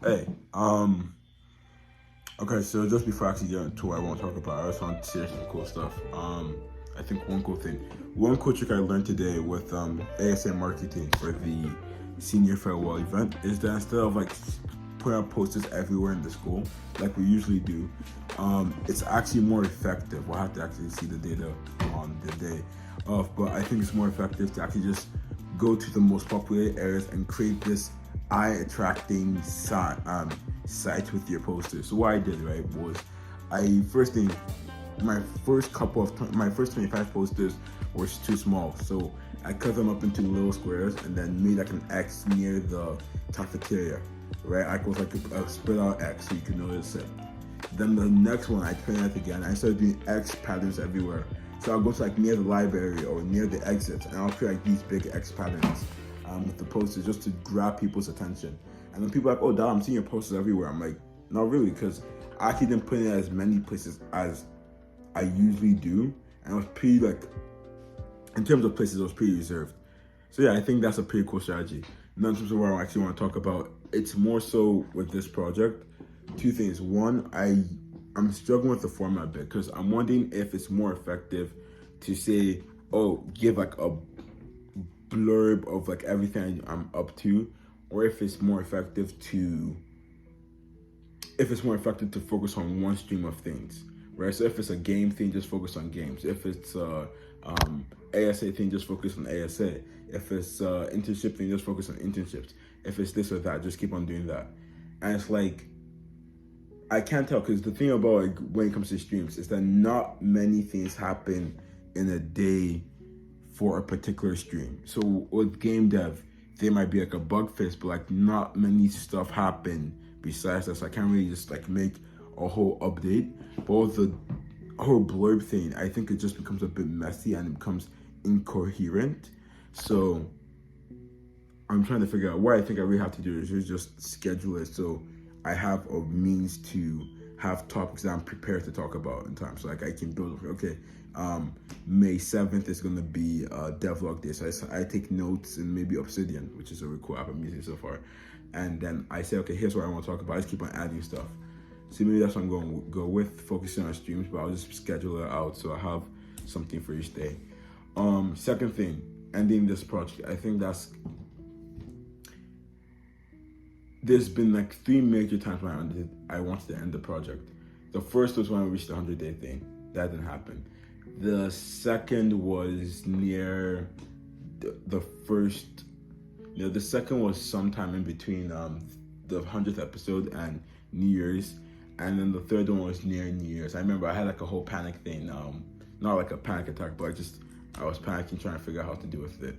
Hey, okay, so just before I actually get into what I want to talk about, I just want to share some cool stuff. I think one cool trick I learned today with ASA marketing for the senior farewell event is that instead of like putting up posters everywhere in the school like we usually do, it's actually more effective. We'll have to actually see the data on the day of, but I think it's more effective to actually just go to the most popular areas and create this eye-attracting site with your posters. So what I did, right, was I first thing my first 25 posters were too small, so I cut them up into little squares and then made like an X near the cafeteria, right? I was like a spread out X so you can notice it. Then the next one I printed it again. I started doing X patterns everywhere. So I'll go to like near the library or near the exits, and I'll create like these big X patterns with the posters just to grab people's attention. And then people are like, "Oh, Dad, I'm seeing your posters everywhere." I'm like, "Not really," because I actually didn't put it in as many places as I usually do, and it was pretty like, in terms of places, it was pretty reserved. So yeah, I think that's a pretty cool strategy. Now in terms of what I actually want to talk about, it's more so with this project. Two things. One, I'm struggling with the format a bit because I'm wondering if it's more effective to say, oh, give like a blurb of like everything I'm up to, or if it's more effective to focus on one stream of things, right? So if it's a game thing, just focus on games. If it's ASA thing, just focus on ASA. If it's internship thing, just focus on internships. If it's this or that, just keep on doing that. And it's like, I can't tell because the thing about like when it comes to streams is that not many things happen in a day for a particular stream. So with game dev, there might be like a bug fix, but like not many stuff happen besides that. So I can't really just like make a whole update. But with the whole blurb thing, I think it just becomes a bit messy and it becomes incoherent. So I'm trying to figure out what I think I really have to do is just schedule it so I have a means to have topics that I'm prepared to talk about in time. So like I can build, okay, May 7th is gonna be devlog day. So I take notes in maybe Obsidian, which is a really cool app I'm using so far. And then I say, okay, here's what I want to talk about. I just keep on adding stuff. So maybe that's what I'm going to go with, focusing on streams, but I'll just schedule it out so I have something for each day. Second thing, ending this project. I think there's been like three major times when I wanted to end the project. The first was when I reached the 100-day thing. That didn't happen. The second was near the first. The second was sometime in between the 100th episode and New Year's, and then the third one was near New Year's. I remember I had like a whole panic thing. Not like a panic attack, but I was panicking trying to figure out how to deal with it.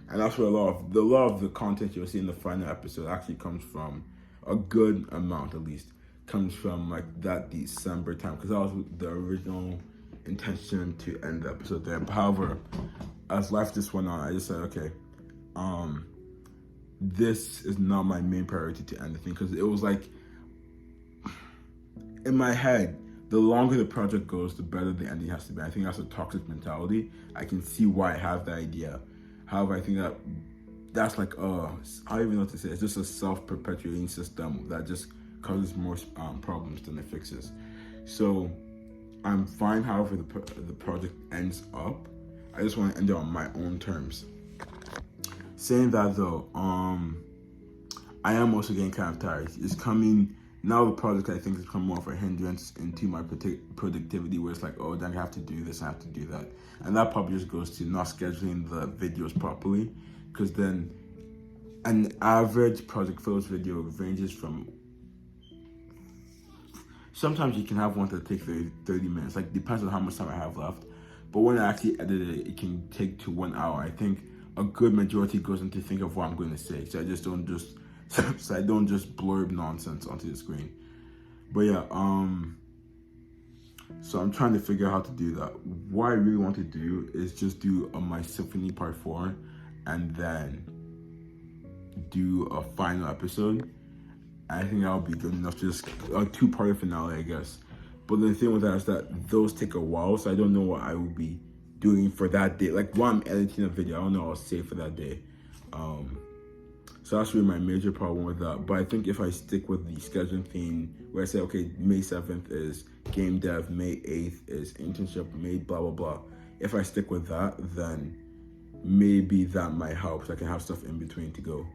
And that's where a lot of the content you'll see in the final episode actually comes from. A good amount, at least, comes from like that December time, because that was the original intention to end the episode there. But however, as life just went on, I just said, okay, this is not my main priority to end the thing, because it was like in my head, the longer the project goes, the better the ending has to be. I think that's a toxic mentality. I can see why I have the idea. However, I think that's like I don't even know what to say. It's just a self-perpetuating system that just causes more problems than it fixes. So I'm fine however the project ends up. I just want to end it on my own terms. Saying that though, I am also getting kind of tired. It's coming now. The project I think has become more of a hindrance into my productivity, where it's like, oh, then I have to do this, I have to do that, and that probably just goes to not scheduling the videos properly. Because then an average Project Flows video ranges from, sometimes you can have one that takes 30 minutes, like depends on how much time I have left. But when I actually edit it, it can take to 1 hour. I think a good majority goes into think of what I'm going to say, so I don't just blurb nonsense onto the screen. But yeah, so I'm trying to figure out how to do that. What I really want to do is just do my Symphony Part 4 and then do a final episode. I think that'll be good enough, just a two-part finale, I guess. But the thing with that is that those take a while, so I don't know what I will be doing for that day. Like while I'm editing a video, I don't know what I'll say for that day. So that's really my major problem with that. But I think if I stick with the scheduling theme, where I say, okay, May 7th is game dev, May 8th is internship, May blah, blah, blah. If I stick with that, then maybe that might help. So I can have stuff in between to go.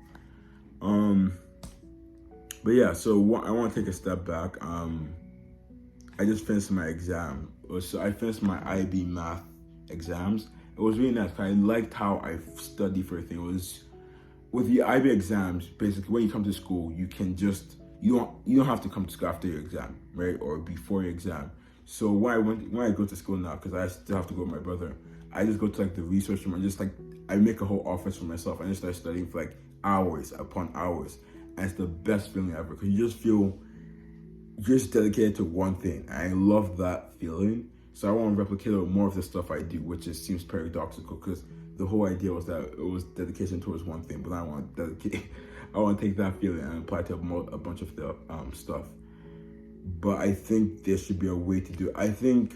But yeah, so I want to take a step back. I just finished my exam. So I finished my IB math exams. It was really nice. I liked how I studied for a thing. It was with the IB exams. Basically, when you come to school, you can just you don't have to come to school after your exam, right, or before your exam. So when I go to school now, because I still have to go with my brother, I just go to like the research room and just like I make a whole office for myself and just start studying for like hours upon hours. And it's the best feeling ever because you just feel just dedicated to one thing. And I love that feeling. So I want to replicate more of the stuff I do, which just seems paradoxical because the whole idea was that it was dedication towards one thing, but I want to dedicate. I want to take that feeling and apply it to a bunch of the stuff. But I think there should be a way to do it. I don't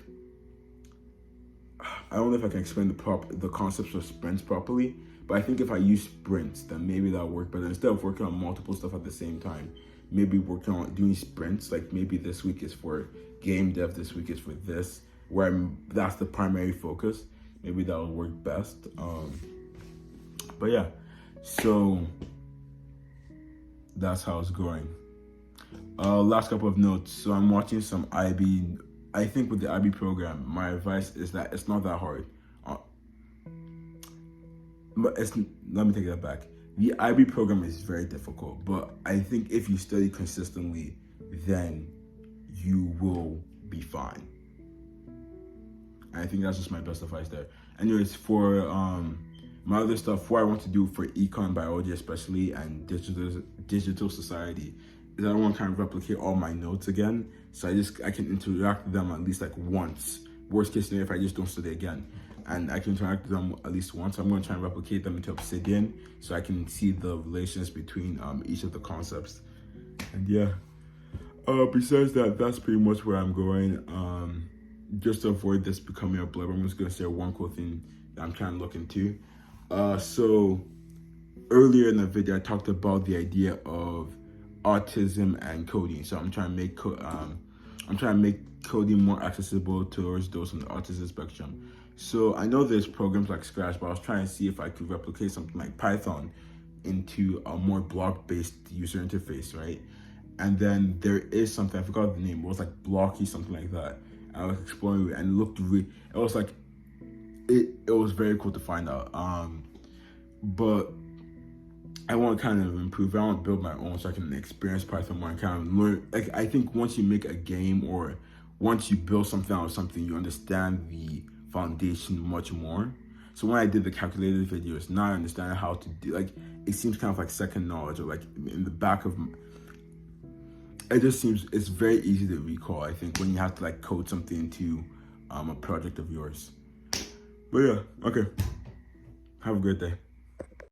know if I can explain the concepts of sprints properly, but I think if I use sprints, then maybe that'll work better. Instead of working on multiple stuff at the same time, maybe working on doing sprints. Like maybe this week is for game dev, this week is for this, that's the primary focus. Maybe that'll work best. But yeah, so that's how it's going. Last couple of notes. So I'm watching some IB. I think with the IB program, my advice is that it's not that hard. But let me take that back. The IB program is very difficult, but I think if you study consistently, then you will be fine. I think that's just my best advice there. Anyways, for my other stuff, what I want to do for econ, biology especially, and digital society, is I want to kind of replicate all my notes again, so I can interact with them at least like once. Worst case scenario, if I just don't study again, and I can interact with them at least once. I'm going to try and replicate them into Obsidian, so I can see the relations between each of the concepts. And yeah, besides that, that's pretty much where I'm going. Just to avoid this becoming a blurb, I'm just going to say one cool thing that I'm trying to look into. So earlier in the video, I talked about the idea of autism and coding. So I'm trying to make coding more accessible towards those on the autism spectrum. So I know there's programs like Scratch, but I was trying to see if I could replicate something like Python into a more block-based user interface, right? And then there is something, I forgot the name, it was like Blocky, something like that. I was exploring it and it looked it was like, it was very cool to find out. But I want to kind of improve. I want to build my own so I can experience Python more and kind of learn. Like I think once you make a game or once you build something out of something, you understand the foundation much more. So when I did the calculated videos, now I understand how to do, like, it seems kind of like second knowledge, or like in the back of, it just seems, it's very easy to recall, I think, when you have to like code something into a project of yours. But yeah, okay. Have a great day.